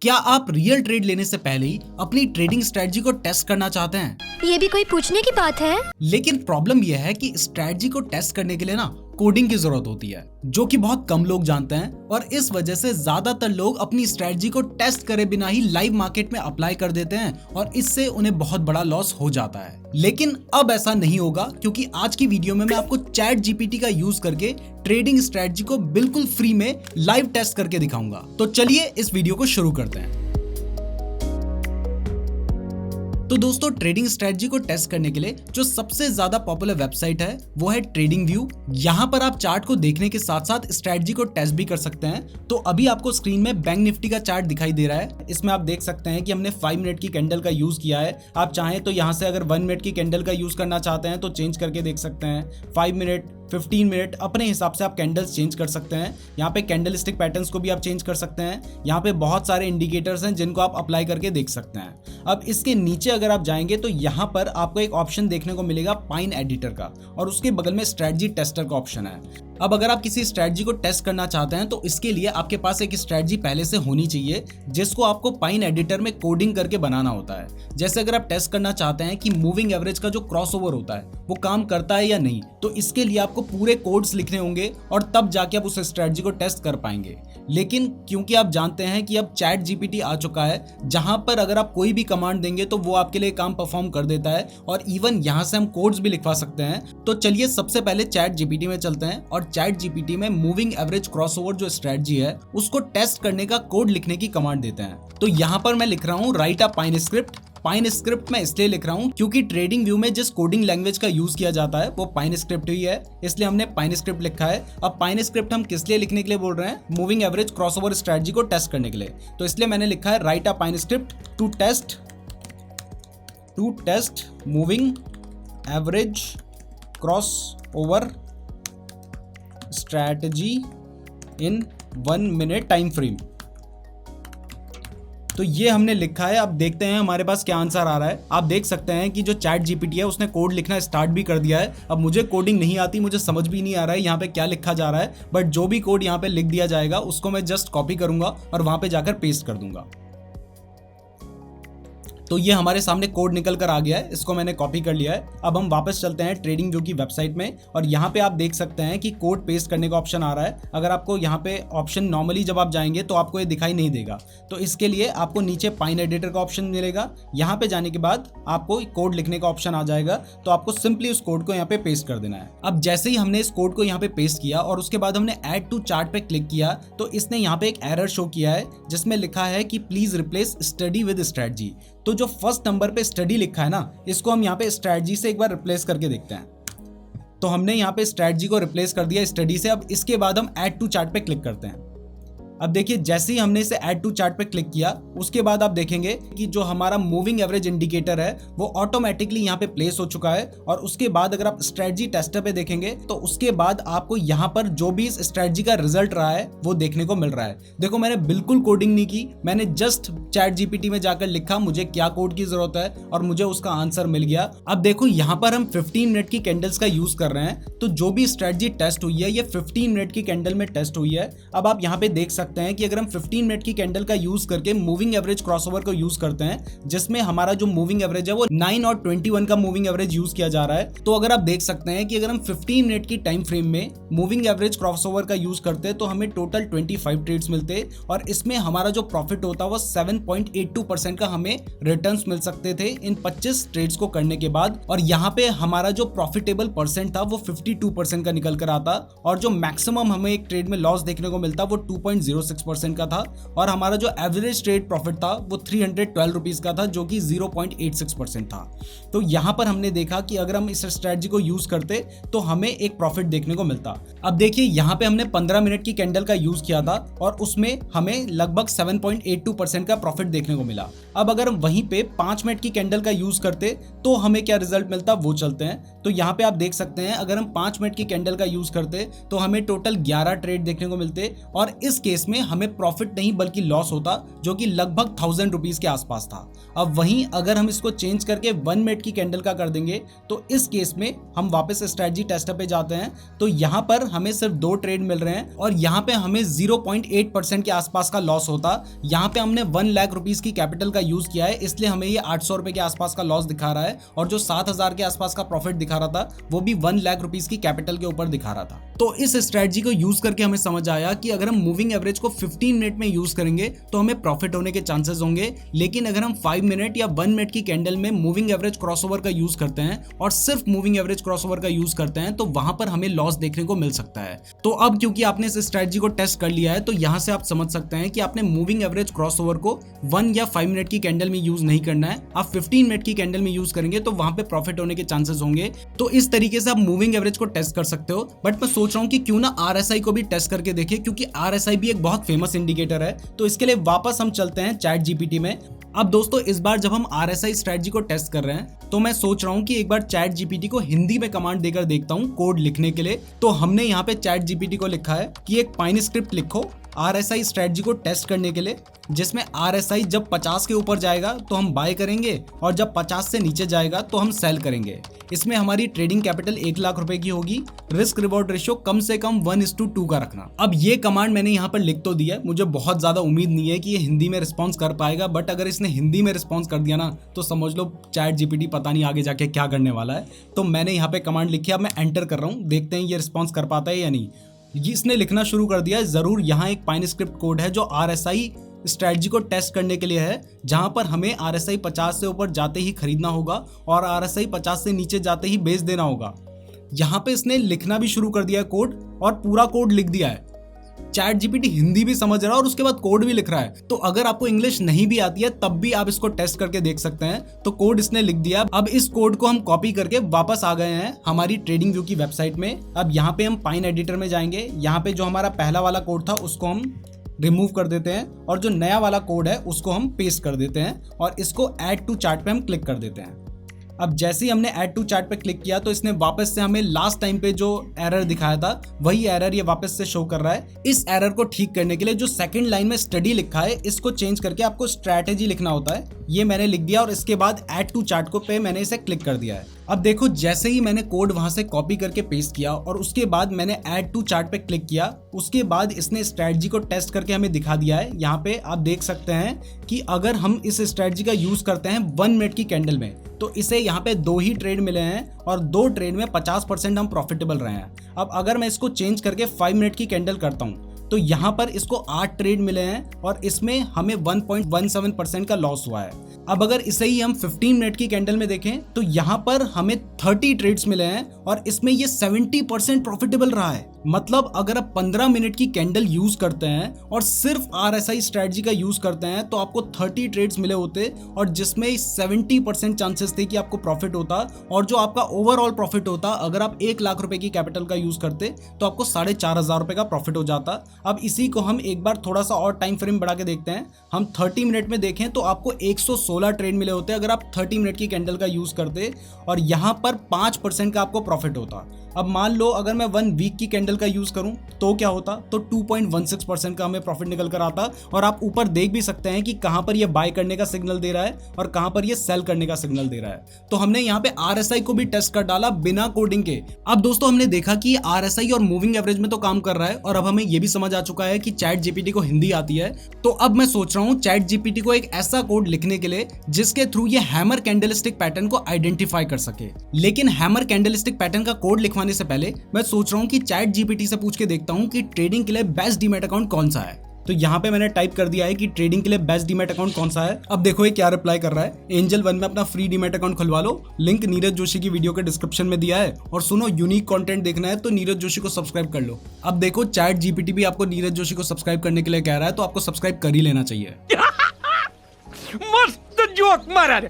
क्या आप real trade लेने से पहले ही अपनी ट्रेडिंग स्ट्रेटजी को टेस्ट करना चाहते हैं? ये भी कोई पूछने की बात है? लेकिन प्रॉब्लम यह है कि स्ट्रेटजी को टेस्ट करने के लिए ना कोडिंग की जरूरत होती है, जो कि बहुत कम लोग जानते हैं और इस वजह से ज्यादातर लोग अपनी स्ट्रेटजी को टेस्ट करे बिना ही लाइव मार्केट में अप्लाई कर देते हैं और इससे उन्हें बहुत बड़ा लॉस हो जाता है। लेकिन अब ऐसा नहीं होगा, क्योंकि आज की वीडियो में मैं आपको चैट जीपीटी का यूज करके ट्रेडिंग स्ट्रेटजी को बिल्कुल फ्री में लाइव टेस्ट करके दिखाऊंगा। तो चलिए इस वीडियो को शुरू करते हैं। तो दोस्तों, ट्रेडिंग स्ट्रेटजी को टेस्ट करने के लिए जो सबसे ज्यादा पॉपुलर वेबसाइट है वो है ट्रेडिंग व्यू। यहाँ पर आप चार्ट को देखने के साथ साथ स्ट्रेटजी को टेस्ट भी कर सकते हैं। तो अभी आपको स्क्रीन में बैंक निफ्टी का चार्ट दिखाई दे रहा है। इसमें आप देख सकते हैं कि हमने 5 मिनट की कैंडल का यूज किया है। आप चाहें तो यहाँ से अगर 1 मिनट की कैंडल का यूज करना चाहते हैं तो चेंज करके देख सकते हैं। 5 मिनट 15 मिनट अपने हिसाब से आप कैंडल्स चेंज कर सकते हैं। यहाँ पे कैंडल स्टिक पैटर्न्स को भी आप चेंज कर सकते हैं। यहाँ पे बहुत सारे इंडिकेटर्स हैं जिनको आप अप्लाई करके देख सकते हैं। अब इसके नीचे अगर आप जाएंगे तो यहाँ पर आपको एक ऑप्शन देखने को मिलेगा पाइन एडिटर का, और उसके बगल में स्ट्रेटजी टेस्टर का ऑप्शन है। अब अगर आप किसी स्ट्रेटजी को टेस्ट करना चाहते हैं तो इसके लिए आपके पास एक स्ट्रेटजी पहले से होनी चाहिए, जिसको आपको पाइन एडिटर में कोडिंग करके बनाना होता है। जैसे अगर आप टेस्ट करना चाहते हैं कि मूविंग एवरेज का जो क्रॉसओवर होता है वो काम करता है या नहीं, तो इसके लिए आपको पूरे कोड्स लिखने होंगे और तब जाके आप उस स्ट्रेटजी को टेस्ट कर पाएंगे। लेकिन क्योंकि आप जानते हैं कि अब चैट जीपीटी आ चुका है, जहां पर अगर आप कोई भी कमांड देंगे तो वो आपके लिए काम परफॉर्म कर देता है, और इवन यहां से हम कोड्स भी लिखवा सकते हैं। तो चलिए सबसे पहले चैट जीपीटी में चलते हैं और चैट जीपीटी में मूविंग एवरेज क्रॉसओवर जो स्ट्रेटजी है उसको टेस्ट करने का कोड लिखने की कमांड देते हैं। तो यहाँ पर मैं लिख रहा हूँ right a Pine script. Pine script मैं इसलिए लिख रहा हूँ क्योंकि ट्रेडिंग व्यू में जिस कोडिंग लैंग्वेज का यूज किया जाता है वो पाइन स्क्रिप्ट ही है, इसलिए हमने पाइन स्क्रिप्ट लिखा है। अब पाइन स्क्रिप्ट हम किस लिए लिखने के लिए बोल रहे हैं? मूविंग एवरेज क्रॉसओवर स्ट्रेटजी को टेस्ट करने के लिए। तो इसलिए मैंने लिखा है write a Pine Script to test moving average crossover strategy in 1 minute time frame. तो ये हमने लिखा है। अब देखते हैं हमारे पास क्या आंसर आ रहा है। आप देख सकते हैं कि जो चैट जीपीटी है उसने कोड लिखना स्टार्ट भी कर दिया है। अब मुझे कोडिंग नहीं आती, मुझे समझ भी नहीं आ रहा है यहाँ पे क्या लिखा जा रहा है, बट जो भी कोड यहाँ पे लिख दिया जाएगा उसको मैं जस्ट कॉपी करूंगा और वहां पे जाकर पेस्ट कर दूंगा। तो ये हमारे सामने कोड निकल कर आ गया है, इसको मैंने कॉपी कर लिया है। अब हम वापस चलते हैं ट्रेडिंग व्यू की वेबसाइट में, और यहाँ पे आप देख सकते हैं कि कोड पेस्ट करने का ऑप्शन आ रहा है। अगर आपको यहाँ पे ऑप्शन नॉर्मली जब आप जाएंगे तो आपको ये दिखाई नहीं देगा, तो इसके लिए आपको नीचे पाइन एडिटर का ऑप्शन मिलेगा। यहाँ पे जाने के बाद आपको कोड लिखने का ऑप्शन आ जाएगा, तो आपको सिंपली उस कोड को यहाँ पे पेस्ट कर देना है। अब जैसे ही हमने इस कोड को यहाँ पे पेस्ट किया और उसके बाद हमने ऐड टू चार्ट पे क्लिक किया, तो इसने यहाँ पे एक एरर शो किया है जिसमें लिखा है कि please replace study with strategy. तो जो फर्स्ट नंबर पे स्टडी लिखा है ना, इसको हम यहाँ पे स्ट्रेटजी से एक बार रिप्लेस करके देखते हैं। तो हमने यहाँ पे स्ट्रेटजी को रिप्लेस कर दिया स्टडी से। अब इसके बाद हम ऐड टू चार्ट पे क्लिक करते हैं। अब देखिए जैसे ही हमने इसे ऐड टू चार्ट पे क्लिक किया, उसके बाद आप देखेंगे कि जो हमारा मूविंग एवरेज इंडिकेटर है वो ऑटोमेटिकली यहाँ पे प्लेस हो चुका है। और उसके बाद अगर आप स्ट्रेटजी टेस्टर पे देखेंगे तो उसके बाद आपको यहाँ पर जो भी इस स्ट्रेटजी का रिजल्ट रहा है वो देखने को मिल रहा है। देखो, मैंने बिल्कुल कोडिंग नहीं की, मैंने जस्ट चैट जीपीटी में जाकर लिखा मुझे क्या कोड की जरूरत है और मुझे उसका आंसर मिल गया। अब देखो यहाँ पर हम 15 मिनट की कैंडल्स का यूज कर रहे हैं, तो जो भी स्ट्रेटजी टेस्ट हुई है ये 15 मिनट की कैंडल में टेस्ट हुई है। अब आप यहाँ पे देख सकते हैं कि अगर हम 15 मिनट की कैंडल का यूज करके मूविंग एवरेज क्रॉसओवर को यूज करते हैं, जिसमें हमारा जो मूविंग एवरेज है वो 9 और 21 का मूविंग एवरेज यूज किया जा रहा है, तो अगर आप देख सकते हैं कि अगर हम 15 मिनट की टाइम फ्रेम में मूविंग एवरेज क्रॉसओवर का यूज करते तो हमें टोटल 25 ट्रेड्स मिलते, और इसमें हमारा जो प्रॉफिट होता वो 7.82% का हमें रिटर्न्स मिल सकते थे इन 25 ट्रेड्स को करने के बाद। और यहाँ पे हमारा जो प्रॉफिटेबल परसेंट था वो 52% का निकल कर आता, और जो मैक्सिमम हमें एक ट्रेड में लॉस देखने को मिलता वो 2.06% का था, और हमारा जो एवरेज ट्रेड प्रॉफिट था वो 312 रुपीज का था, जो कि 0.86% था। तो यहां पर हमने देखा कि अगर हम इस स्ट्रेटजी को यूज करते तो हमें एक प्रॉफिट देखने को मिलता। अब देखिए यहां पे हमने 15 मिनट की कैंडल का यूज किया था और उसमें हमें लगभग 7.82% का प्रॉफिट देखने को मिला। अब अगर हम वहीं पे 5 मिनट की कैंडल का यूज करते तो हमें क्या रिजल्ट मिलता, वो चलते हैं। तो यहाँ पे आप देख सकते हैं अगर हम 5 मिनट की कैंडल का यूज करते तो हमें टोटल 11 ट्रेड देखने को मिलते, और इस केस केस में हमें प्रॉफिट नहीं बल्कि लॉस होता, जो कि लगभग 1000 रुपीज के आसपास था। अब वहीं अगर हम इसको चेंज करके 1 मिनट की कैंडल का कर देंगे तो इस केस में हम वापस स्ट्रेटजी टेस्टर पे जाते हैं, तो यहाँ पर हमें सिर्फ 2 ट्रेड मिल रहे हैं और यहाँ पे हमें 0.8% के आसपास का लॉस होता। यहाँ पे हमने 1 लाख रुपीज की कैपिटल का यूज किया है, इसलिए हमें ये 800 रुपए के आसपास का लॉस दिखा रहा है और जो 7000 के आसपास का प्रॉफिट दिखा रहा था वो भी 1 लाख रुपीज की कैपिटल के ऊपर दिखा रहा था। तो इस स्ट्रेटजी को यूज करके हमें समझ आया कि अगर हम मूविंग एवरेज को 15 मिनट में यूज करेंगे तो हमें प्रॉफिट होने के चांसेस होंगे, लेकिन अगर हम 5 मिनट या 1 मिनट की कैंडल में मूविंग एवरेज क्रॉसओवर का यूज करते हैं और सिर्फ मूविंग एवरेज क्रॉसओवर का यूज करते हैं तो वहां पर हमें लॉस देखने को मिल सकता है। तो अब क्योंकि आपने इस स्ट्रेटजी को टेस्ट कर लिया है तो यहां से आप समझ सकते हैं कि आपने मूविंग एवरेज क्रॉसओवर को 1 या 5 मिनट की कैंडल में यूज नहीं करना है। आप 15 मिनट की कैंडल में यूज करेंगे तो वहां पे प्रॉफिट होने के चांसेस होंगे। तो इस तरीके से आप मूविंग एवरेज को टेस्ट कर सकते हो, बट मैं सोच रहा हूं कि क्यों ना RSI को भी टेस्ट करके देखें, क्योंकि RSI भी एक बहुत फेमस इंडिकेटर है। तो इसके लिए वापस हम चलते हैं चैट जीपीटी में। अब दोस्तों इस बार जब हम RSI स्ट्रेटजी को टेस्ट कर रहे हैं तो मैं सोच रहा हूं कि एक बार चैट जीपीटी को हिंदी में कमांड देकर देखता हूं कोड लिखने के लिए। तो हमने यहाँ पे चैट जीपीटी को लिखा है कि एक पाइन स्क्रिप्ट लिखो RSI स्ट्रेटजी को टेस्ट करने के लिए, जिसमें RSI जब 50 के ऊपर जाएगा तो हम बाय करेंगे और जब 50 से नीचे जाएगा तो हम सेल करेंगे। इसमें हमारी ट्रेडिंग कैपिटल 1 लाख रुपए की होगी। रिस्क रिवॉर्ड रेशियो कम से कम 1:2 का रखना। अब ये कमांड मैंने यहाँ पर लिख तो दिया, मुझे बहुत ज्यादा उम्मीद नहीं है कि ये हिंदी में रिस्पॉन्स कर पाएगा, बट अगर इसने हिंदी में रिस्पॉन्स कर दिया ना तो समझ लो चैट जीपीटी पता नहीं आगे जाके क्या करने वाला है। तो मैंने यहाँ पे कमांड लिखी, अब मैं एंटर कर रहा हूँ, देखते हैं ये रिस्पॉन्स कर पाता है या नहीं। इसने लिखना शुरू कर दिया है। जरूर यहाँ एक पाइन स्क्रिप्ट कोड है जो RSI स्ट्रेटजी को टेस्ट करने के लिए है, जहां पर हमें RSI 50 से ऊपर जाते ही खरीदना होगा और RSI 50 से नीचे जाते ही बेच देना होगा। यहाँ पे इसने लिखना भी शुरू कर दिया है कोड और पूरा कोड लिख दिया है। चैट जीपीटी हिंदी भी समझ रहा है और उसके बाद कोड भी लिख रहा है। तो अगर आपको इंग्लिश नहीं भी आती है तब भी आप इसको टेस्ट करके देख सकते हैं। तो कोड इसने लिख दिया। अब इस कोड को हम कॉपी करके वापस आ गए हैं हमारी ट्रेडिंग व्यू की वेबसाइट में। अब यहाँ पे हम पाइन एडिटर में जाएंगे। यहाँ पे जो हमारा पहला वाला कोड था उसको हम रिमूव कर देते हैं और जो नया वाला कोड है उसको हम पेस्ट कर देते हैं और इसको ऐड टू चार्ट पे हम क्लिक कर देते हैं। अब जैसे ही हमने ऐड टू चार्ट पे क्लिक किया तो इसने वापस से हमें लास्ट टाइम पे जो एरर दिखाया था वही एरर ये वापस से शो कर रहा है। इस एरर को ठीक करने के लिए जो सेकंड लाइन में स्टडी लिखा है इसको चेंज करके आपको स्ट्रैटेजी लिखना होता है। ये मैंने लिख दिया और इसके बाद ऐड टू चार्ट को पे मैंने इसे क्लिक कर दिया है। अब देखो जैसे ही मैंने कोड वहां से कॉपी करके पेस्ट किया और उसके बाद मैंने ऐड टू चार्ट पे क्लिक किया, उसके बाद इसने स्ट्रेटजी को टेस्ट करके हमें दिखा दिया है। यहाँ पे आप देख सकते हैं कि अगर हम इस स्ट्रेटजी का यूज करते हैं 1 मिनट की कैंडल में तो इसे यहाँ पे 2 ही ट्रेड मिले हैं और 2 ट्रेड में 50% हम प्रॉफिटेबल रहे हैं। अब अगर मैं इसको चेंज करके 5 मिनट की कैंडल करता हूँ तो यहाँ पर इसको 8 ट्रेड मिले हैं और इसमें हमें 1.17% का लॉस हुआ है। अब अगर इसे ही हम 15 मिनट की कैंडल में देखें तो यहाँ पर हमें 30 ट्रेड्स मिले हैं और इसमें ये 70% प्रॉफिटेबल रहा है। मतलब अगर आप 15 मिनट की कैंडल यूज करते हैं और सिर्फ RSI स्ट्रेटजी का यूज करते हैं तो आपको 30 ट्रेड्स मिले होते और जिसमें 70% चांसेस थे कि आपको प्रॉफिट होता और जो आपका ओवरऑल प्रॉफिट होता अगर आप 1 लाख रुपए की कैपिटल का यूज करते तो आपको 4500 रुपए का प्रॉफिट हो जाता। अब इसी को हम एक बार थोड़ा सा और टाइम फ्रेम बढ़ा के देखते हैं। हम 30 मिनट में देखें तो आपको 116 ट्रेड मिले होते अगर आप 30 मिनट की कैंडल का यूज करते और यहाँ पर 5% का आपको प्रॉफिट होता। अब मान लो अगर मैं 1 वीक की कैंडल का यूज करूं तो क्या होता, तो 2.16% का हमें प्रॉफिट निकल कर आता। और आप ऊपर देख भी सकते हैं कि कहां पर ये बाय करने का सिग्नल दे रहा है और कहां पर ये सेल करने का सिग्नल दे रहा है। तो हमने यहाँ पे RSI को भी टेस्ट कर डाला बिना कोडिंग के। अब दोस्तों हमने देखा कि RSI और मूविंग एवरेज में तो काम कर रहा है और अब हमें ये भी समझ आ चुका है कि चैट जीपीटी को हिंदी आती है। तो अब मैं सोच रहा हूँ चैट जीपीटी को एक ऐसा कोड लिखने के लिए जिसके थ्रू ये हैमर कैंडलस्टिक पैटर्न को आइडेंटिफाई कर सके। लेकिन हैमर कैंडलस्टिक पैटर्न का कोड लिखवाने से पहले मैं सोच रहा हूँ कि चैट जीपीटी से पूछ के देखता हूँ कि ट्रेडिंग के लिए बेस्ट डीमैट अकाउंट कौन सा है। तो यहाँ पे मैंने टाइप कर दिया है कि ट्रेडिंग के लिए बेस्ट डीमैट अकाउंट कौन सा है। अब देखो ये क्या रिप्लाई कर रहा है, एंजल वन में अपना फ्री डीमैट अकाउंट खुलवा लो, लिंक नीरज जोशी की वीडियो के डिस्क्रिप्शन में दिया है। और सुनो यूनिक कंटेंट देखना है तो नीरज जोशी को सब्सक्राइब कर लो। अब देखो चैट जीपीटी भी आपको नीरज जोशी को सब्सक्राइब करने के लिए कह रहा है तो आपको सब्सक्राइब कर ही लेना चाहिए। मस्त जोक मारा रे।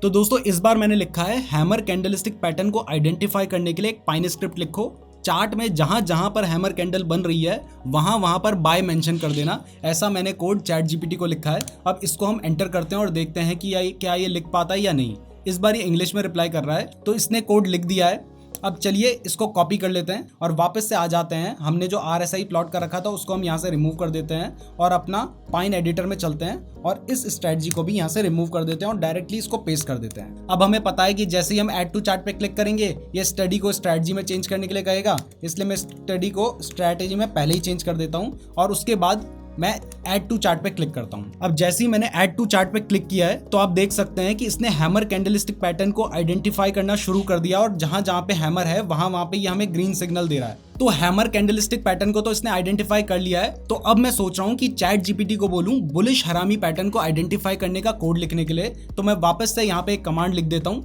तो दोस्तों इस बार मैंने लिखा है हैमर कैंडलस्टिक पैटर्न को आइडेंटिफाई करने के लिए एक पाइन स्क्रिप्ट लिखो। चार्ट में जहां जहां पर हैमर कैंडल बन रही है वहां पर बाय मेंशन कर देना। ऐसा मैंने कोड चैट जीपीटी को लिखा है। अब इसको हम एंटर करते हैं और देखते हैं कि क्या ये लिख पाता है या नहीं। इस बार ये इंग्लिश में रिप्लाई कर रहा है। तो इसने कोड लिख दिया है। अब चलिए इसको कॉपी कर लेते हैं और वापस से आ जाते हैं। हमने जो RSI प्लॉट कर रखा था उसको हम यहाँ से रिमूव कर देते हैं और अपना पाइन एडिटर में चलते हैं और इस स्ट्रेटजी को भी यहाँ से रिमूव कर देते हैं और डायरेक्टली इसको पेस्ट कर देते हैं। अब हमें पता है कि जैसे ही हम ऐड टू चार्ट पे क्लिक करेंगे ये स्टडी को स्ट्रेटजी में चेंज करने के लिए कहेगा, इसलिए मैं स्टडी को स्ट्रेटजी में पहले ही चेंज कर देता हूँ और उसके बाद मैं ऐड टू चार्ट पे क्लिक करता हूं। अब जैसे ही मैंने ऐड टू चार्ट पे क्लिक किया है तो आप देख सकते हैं कि इसने हैमर कैंडलस्टिक पैटर्न को आइडेंटिफाई करना शुरू कर दिया और जहां जहां पे हैमर है वहां पे ये हमें ग्रीन सिग्नल दे रहा है। तो हैमर कैंडलस्टिक पैटर्न को तो इसने आइडेंटिफाई कर लिया है। तो अब मैं सोच रहा हूं कि चैट जीपीटी को बोलूं बुलिश हरामी पैटर्न को आइडेंटिफाई करने का कोड लिखने के लिए। तो मैं वापस से यहाँ पे एक कमांड लिख देता हूं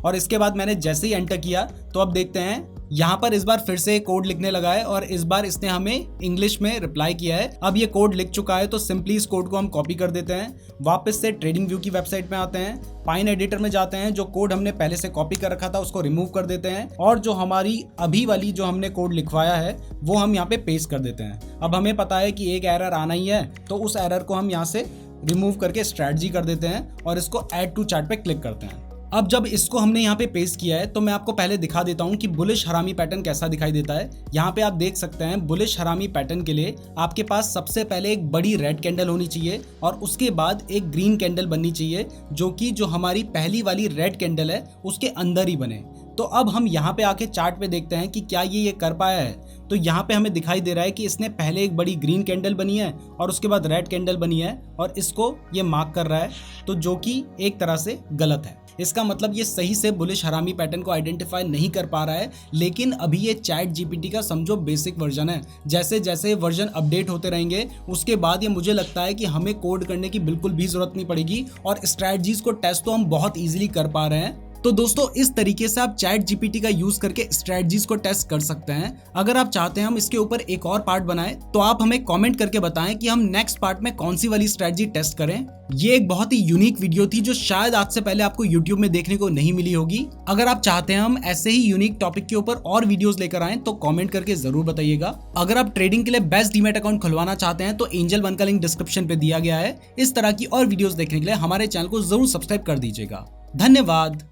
और इसके बाद मैंने जैसे ही एंटर किया तो अब देखते हैं यहाँ पर इस बार फिर से कोड लिखने लगा है और इस बार इसने हमें इंग्लिश में रिप्लाई किया है। अब ये कोड लिख चुका है तो सिंपली इस कोड को हम कॉपी कर देते हैं। वापस से ट्रेडिंग व्यू की वेबसाइट में आते हैं, पाइन एडिटर में जाते हैं, जो कोड हमने पहले से कॉपी कर रखा था उसको रिमूव कर देते हैं और जो हमारी अभी वाली जो हमने कोड लिखवाया है वो हम यहाँ पे पेस्ट कर देते हैं। अब हमें पता है कि एक एरर आना ही है तो उस एरर को हम यहाँ से रिमूव करके स्ट्रेटजी कर देते हैं और इसको ऐड टू चार्ट पे क्लिक करते हैं। अब जब इसको हमने यहाँ पे पेस्ट किया है तो मैं आपको पहले दिखा देता हूँ कि बुलिश हरामी पैटर्न कैसा दिखाई देता है। यहाँ पे आप देख सकते हैं बुलिश हरामी पैटर्न के लिए आपके पास सबसे पहले एक बड़ी रेड कैंडल होनी चाहिए और उसके बाद एक ग्रीन कैंडल बननी चाहिए जो हमारी पहली वाली रेड कैंडल है उसके अंदर ही बने। तो अब हम यहाँ पे आके चार्ट पे देखते हैं कि क्या ये कर पाया है। तो यहाँ पे हमें दिखाई दे रहा है कि इसने पहले एक बड़ी ग्रीन कैंडल बनी है और उसके बाद रेड कैंडल बनी है और इसको ये मार्क कर रहा है, तो जो कि एक तरह से गलत है। इसका मतलब ये सही से बुलिश हरामी पैटर्न को आइडेंटिफाई नहीं कर पा रहा है। लेकिन अभी ये चैट जीपीटी का समझो बेसिक वर्जन है। जैसे जैसे वर्जन अपडेट होते रहेंगे उसके बाद ये मुझे लगता है कि हमें कोड करने की बिल्कुल भी जरूरत नहीं पड़ेगी और स्ट्रैटेजीज को टेस्ट तो हम बहुत इजीली कर पा रहे हैं। तो दोस्तों इस तरीके से आप चैट जीपीटी का यूज करके स्ट्रैटेजीज को टेस्ट कर सकते हैं। अगर आप चाहते हैं हम इसके ऊपर एक और पार्ट बनाएं तो आप हमें कमेंट करके बताएं कि हम नेक्स्ट पार्ट में कौन सी वाली स्ट्रैटेजी टेस्ट करें। ये एक बहुत ही यूनिक वीडियो थी जो शायद आज से पहले आपको यूट्यूब में देखने को नहीं मिली होगी। अगर आप चाहते हैं हम ऐसे ही यूनिक टॉपिक के ऊपर और वीडियोस लेकर आएं तो कमेंट करके जरूर बताइएगा। अगर आप ट्रेडिंग के लिए बेस्ट डीमैट अकाउंट खुलवाना चाहते हैं तो एंजल वन का लिंक डिस्क्रिप्शन पे दिया गया है। इस तरह की और वीडियोस देखने के लिए हमारे चैनल को जरूर सब्सक्राइब कर दीजिएगा। धन्यवाद।